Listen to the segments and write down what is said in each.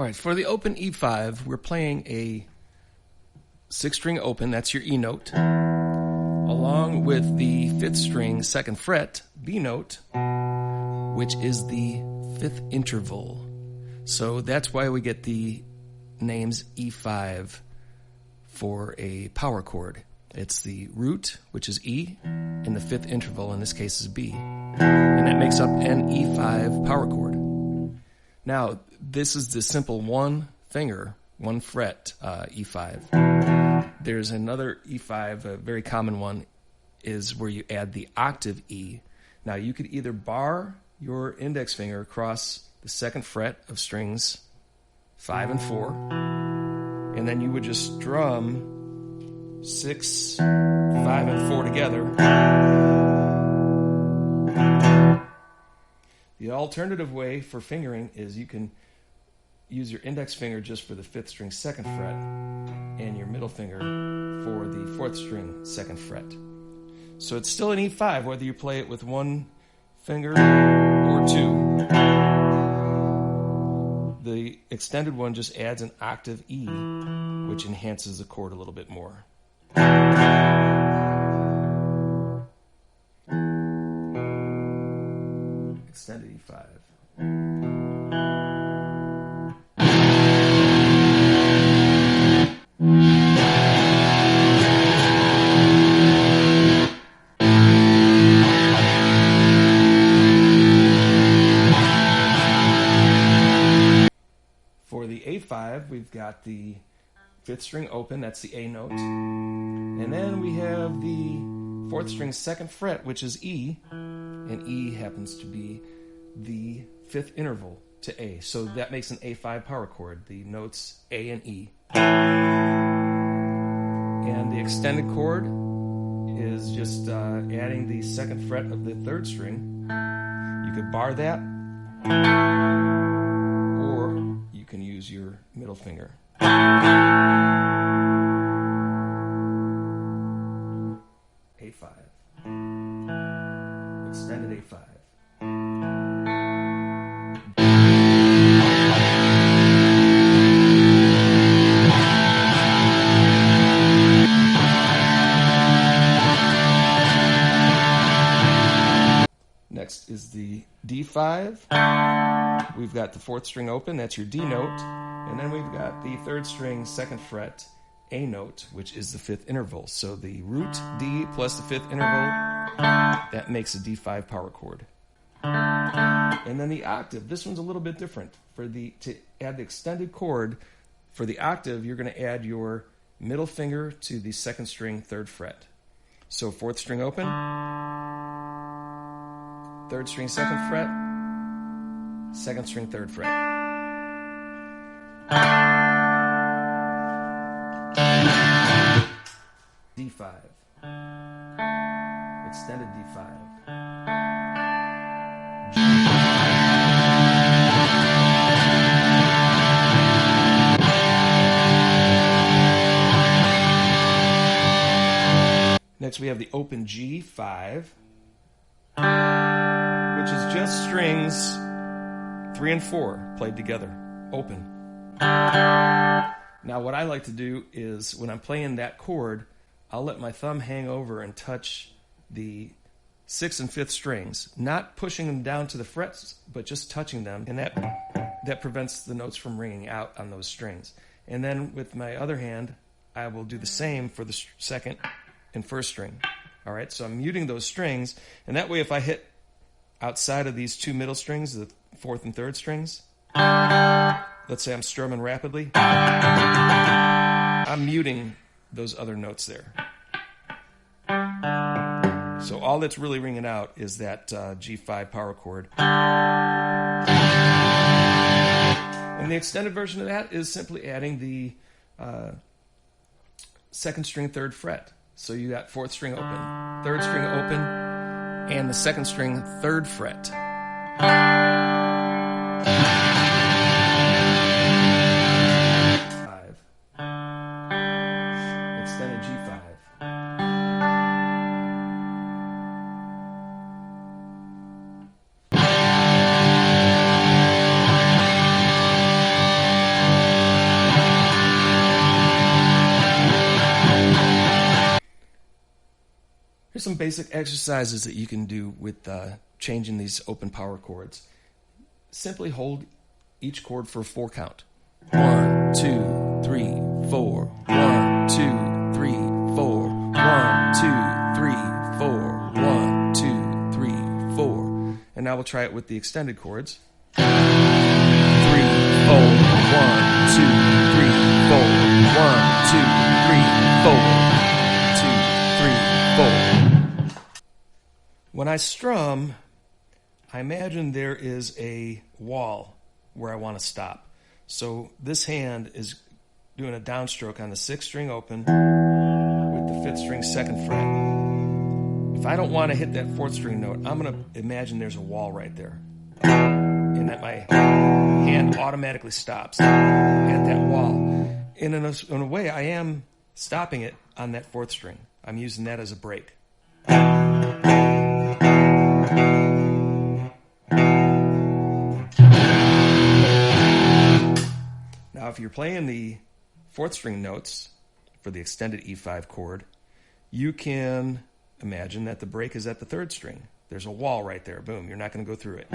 right, for the open E5, we're playing a 6-string open, that's your E note, along with the 5th string 2nd fret B note, which is the 5th interval. So that's why we get the names E5 for a power chord. It's the root, which is E, and the 5th interval, in this case, is B. And that makes up an E5 power chord. Now, this is the simple one finger, one fret E5. There's another E5, a very common one, is where you add the octave E. Now, you could either bar your index finger across the 2nd fret of strings 5 and 4, and then you would just strum 6, 5, and 4 together. The alternative way for fingering is you can use your index finger just for the 5th string 2nd fret and your middle finger for the 4th string 2nd fret. So it's still an E5 whether you play it with one finger or two. The extended one just adds an octave E, which enhances the chord a little bit more. Extended E5. For the A5, we've got the 5th string open, that's the A note. And then we have the 4th string 2nd fret, which is E, and E happens to be the 5th interval to A. So that makes an A5 power chord, the notes A and E. And the extended chord is just adding the 2nd fret of the 3rd string. You could bar that, or you can use your middle finger. A5. Extended A5. Next is the D5. We've got the 4th string open, that's your D note. And then we've got the 3rd string 2nd fret A note, which is the 5th interval. So the root D plus the 5th interval, that makes a D5 power chord. And then the octave, this one's a little bit different. To add the extended chord, for the octave, you're going to add your middle finger to the 2nd string 3rd fret. So 4th string open, 3rd string 2nd fret, 2nd string 3rd fret. D5. Extended D5. Next we have the open G5, which is just strings 3 and 4 played together, open. Now what I like to do is when I'm playing that chord, I'll let my thumb hang over and touch the 6th and 5th strings, not pushing them down to the frets, but just touching them, and that prevents the notes from ringing out on those strings. And then with my other hand, I will do the same for the 2nd and 1st string. All right, so I'm muting those strings, and that way if I hit outside of these two middle strings, the 4th and 3rd strings, let's say I'm strumming rapidly, I'm muting those other notes there. So all that's really ringing out is that G5 power chord. And the extended version of that is simply adding the 2nd string 3rd fret. So you got 4th string open, 3rd string open, and the 2nd string 3rd fret. Extended G5. Here's some basic exercises that you can do with changing these open power chords. Simply hold each chord for a 4 count. 1, 2, 3, 4. 1, 2, 3, 4. 1, 2, 3, 4. 1, 2, 3, 4. And now we'll try it with the extended chords. 3, 4. 1, 2, 3, 4. 1, 2, 3, 4. 2, 3, 4. When I strum, I imagine there is a wall where I want to stop. So this hand is doing a downstroke on the 6th string open with the 5th string 2nd fret. If I don't want to hit that 4th string note, I'm going to imagine there's a wall right there, and that my hand automatically stops at that wall. And in a way, I am stopping it on that 4th string. I'm using that as a break. Now, if you're playing the 4th string notes for the extended E5 chord, you can imagine that the break is at the 3rd string. There's a wall right there. Boom. You're not going to go through it.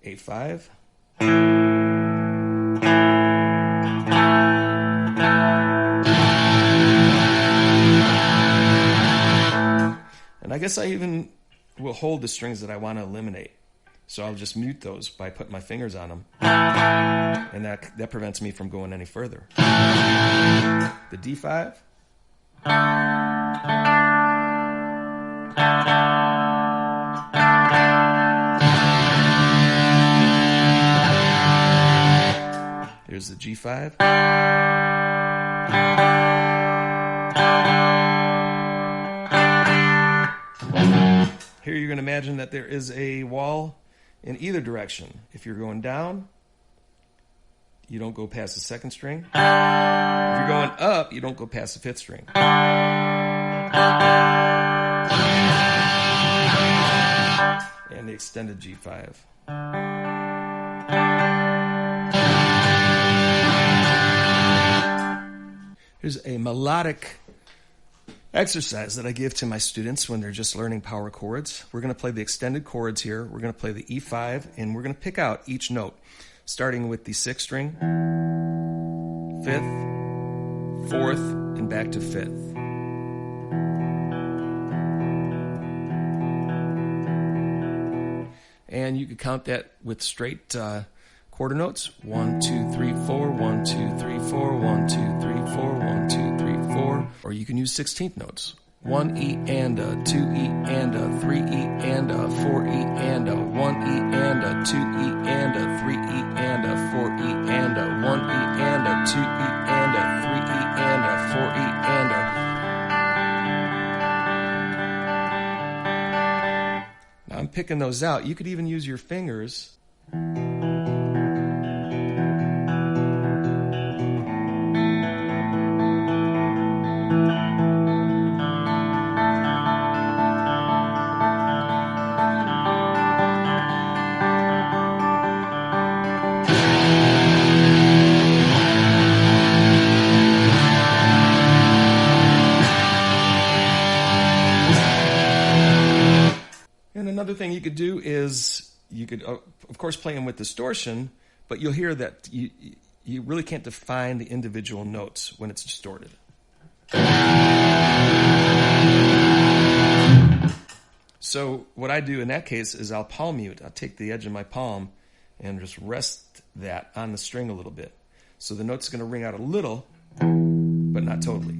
A5. And I guess I even will hold the strings that I want to eliminate. So I'll just mute those by putting my fingers on them. And that prevents me from going any further. The D5. Here's the G5. Here you're going to imagine that there is a wall in either direction. If you're going down, you don't go past the 2nd string. If you're going up, you don't go past the 5th string. And the extended G5. Here's a melodic exercise that I give to my students when they're just learning power chords. We're going to play the extended chords here. We're going to play the E5, and we're going to pick out each note, starting with the 6th string, 5th, 4th, and back to 5th. And you could count that with straight quarter notes. 1, 2, 3, 4, 1, 2, 3, 4, 1, 2, 3, 4, 1, 2, 3, 4. Or you can use 16th notes. 1 E and a, 2 E and a, 3 E and a, 4 E and a, 1 E and a, 2 E and a, 3 E and a, 4 E and a, 1 E and a, 2 E and a, 3 E and a, 4 E and a. Now I'm picking those out. You could even use your fingers. And another thing you could do is you could, of course, play them with distortion, but you'll hear that you really can't define the individual notes when it's distorted. So what I do in that case is I'll palm mute. I'll take the edge of my palm and just rest that on the string a little bit. So the note's going to ring out a little, but not totally.